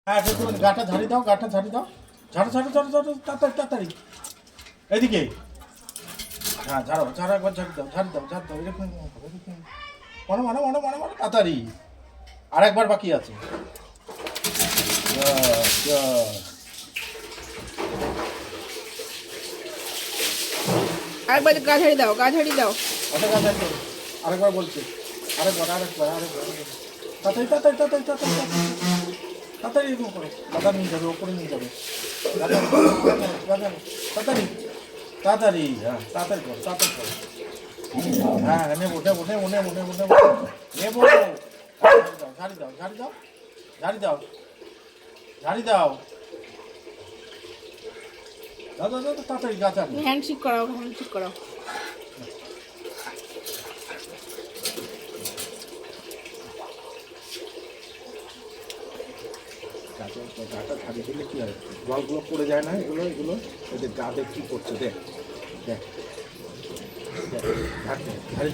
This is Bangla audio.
হ্যাঁ দেখুন গাটা ঝাড়ি দাও, গাটা ঝাড়ি দাও, ঝাড়ো ঝাড়ো ঝাড়ো ঝাড়ো, তাড়াতাড়ি তাড়াতাড়ি এদিকে। হ্যাঁ ঝাড়ো ঝাড়ো, একবার ঝাড়ি দাও, ঝাড়ি দাও, ঝাড়ি দাও, এরকম মানো মানো মানো মানো মানো, তাড়াতাড়ি। আর একবার বাকি আছে। আরেকবার গা ঝাড়ি দাও, গা ঝাড়ি দাও। ওটা গা ঝাড়ি দাও, আরেকবার বলছি, আরেকবার আরেকবার আরেকবার, তাড়াতাড়ি তাড়াতাড়ি তাড়াতাড়ি তাড়াতাড়ি তাড়াতাড়ি, এরকম করো, গাদা নিয়ে যাবে, ওপরে নিয়ে যাবে, তাড়াতাড়ি তাড়াতাড়ি, হ্যাঁ তাড়াতাড়ি করো, তাড়াতাড়ি করো। হ্যাঁ নেবো নেবো নেবো নেবো নেবো নেবো নেবো, ঝাড়ি দাও ঝাড়ি দাও ঝাড়ি দাও ঝাড়ি দাও, দাও দাও দাও, তাড়াতাড়ি গা ঝাড়ি। হ্যান্ডশেক করাও, হ্যান্ডশেক করাও। গাটা ঝাড়ি দিলে কি হয়, জলগুলো পড়ে যায় না, এগুলো এগুলো এদের গাতে কি করছে, দেখ দেখ দেখ, ঝাড়ি